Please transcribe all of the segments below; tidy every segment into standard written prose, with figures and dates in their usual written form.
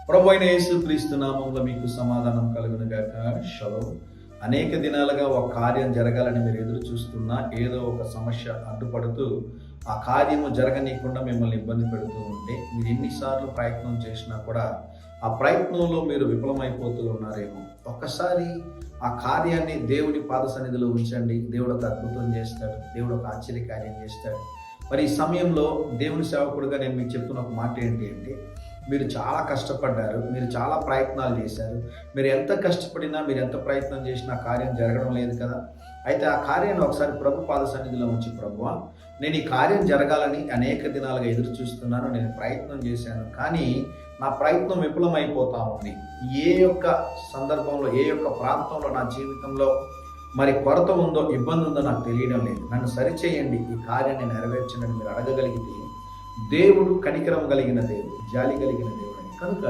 ప్రభువైన యేసుక్రీస్తు నామములో మీకు సమాధానం కలుగును గాక. షలోమ్. అనేక దినాలుగా ఒక కార్యం జరగాలని మీరు ఎదురు చూస్తున్నా ఏదో ఒక సమస్య అడ్డుపడుతూ ఆ కార్యము జరగనీయకుండా మిమ్మల్ని ఇబ్బంది పెడుతూ ఉంటే మీరు ఎన్నిసార్లు ప్రయత్నం చేసినా కూడా ఆ ప్రయత్నంలో మీరు విఫలమైపోతూ ఉన్నారేమో. ఒక్కసారి ఆ కార్యాన్ని దేవుడి పాద సన్నిధిలో ఉంచండి. దేవుడు ఒక అద్భుతం చేస్తాడు. దేవుడు ఒక ఆశ్చర్యకార్యం చేస్తాడు. మరి ఈ సమయంలో దేవుని సేవకుడుగా నేను మీకు చెప్తున్న ఒక మాట ఏంటి అంటే, మీరు చాలా కష్టపడ్డారు, మీరు చాలా ప్రయత్నాలు చేశారు. మీరు ఎంత కష్టపడినా, మీరు ఎంత ప్రయత్నం చేసినా కార్యం జరగడం లేదు కదా. అయితే ఆ కార్యాన్ని ఒకసారి ప్రభు పాద సన్నిధిలో ఉంచి, ప్రభువా, నేను ఈ కార్యం జరగాలని అనేక దినాలుగా ఎదురు చూస్తున్నాను, నేను ప్రయత్నం చేశాను, కానీ నా ప్రయత్నం విఫలమైపోతా ఉంది. ఏ యొక్క సందర్భంలో, ఏ యొక్క ప్రాంతంలో నా జీవితంలో మరి కొరత ఉందో, ఇబ్బంది ఉందో నాకు తెలియడం లేదు. నన్ను సరిచేయండి, ఈ కార్యాన్ని నెరవేర్చండి మీరు అడగగలిగితే దేవుడు కనికరం కలిగిన దేవుడు, జాలి కలిగిన దేవుడు అని కనుక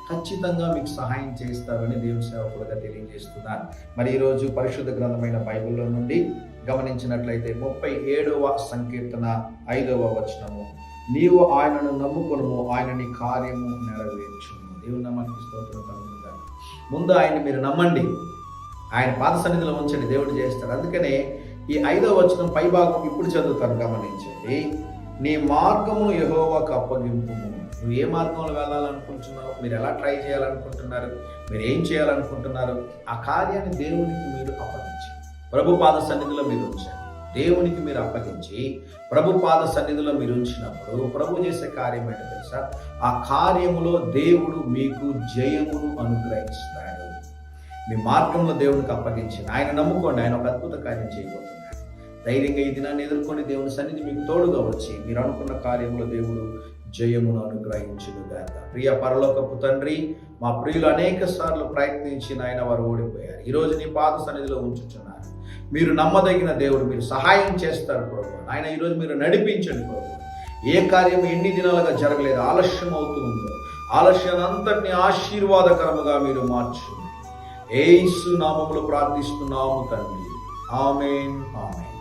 ఖచ్చితంగా మీకు సహాయం చేస్తారని దేవుని సేవకులుగా తెలియజేస్తున్నాను. మరి ఈరోజు పరిశుద్ధ గ్రంథమైన బైబిల్లో నుండి గమనించినట్లయితే 37వ సంకీర్తన 5వ వచనము, నీవు ఆయనను నమ్ముకొనుము, ఆయన నీ కార్యము నెరవేర్చును. దేవుని నామానికి స్తోత్రం కలుగును గాక. ముందు ఆయన మీరు నమ్మండి, ఆయన పాద సన్నిధిలో ఉంచండి, దేవుడు చేస్తాడు. అందుకనే ఈ 5వ వచనం పై భాగం ఇప్పుడు చదువుతాను, గమనించండి. నీ మార్గమును యెహోవాకు అప్పగింపుము. నువ్వు ఏ మార్గంలో వెళ్ళాలనుకుంటున్నావు, మీరు ఎలా ట్రై చేయాలనుకుంటున్నారు, మీరు ఏం చేయాలనుకుంటున్నారు, ఆ కార్యాన్ని దేవునికి మీరు అప్పగించి ప్రభు పాద సన్నిధిలో మీరు ఉంచండి. దేవునికి మీరు అప్పగించి ప్రభు పాద సన్నిధిలో మీరు ఉంచినప్పుడు ప్రభు చేసే కార్యం ఏంటో తెలుసా? ఆ కార్యములో దేవుడు మీకు జయమును అనుగ్రహిస్తాడు. మీ మార్గంలో దేవునికి అప్పగించి ఆయన నమ్ముకోండి, ఆయన ఒక అద్భుత కార్యం చేయబోతున్నాడు. ధైర్యంగా ఈ దినాన్ని ఎదుర్కొని దేవుని సన్నిధి మీకు తోడుగా వచ్చి మీరు అనుకున్న కార్యంలో దేవుడు జయమును అనుగ్రహించునుగాక. ప్రియ పరలోకపు తండ్రి, మా ప్రియులు అనేక సార్లు ప్రయత్నించి నాయన వారు ఓడిపోయారు. ఈరోజు నీ పాద సన్నిధిలో ఉంచుతున్నారు. మీరు నమ్మదగిన దేవుడు, మీరు సహాయం చేస్తారు ప్రభు. ఆయన ఈరోజు మీరు నడిపించండి ప్రభు. ఏ కార్యం ఎన్ని దినాలుగా జరగలేదు, ఆలస్యం అవుతూ ఉందో ఆలస్యాన్ని అంతటిని ఆశీర్వాదకరముగా మీరు మార్చండి. యేసు నామములో ప్రార్థిస్తున్నాము తండ్రి. ఆమేన్, ఆమేన్.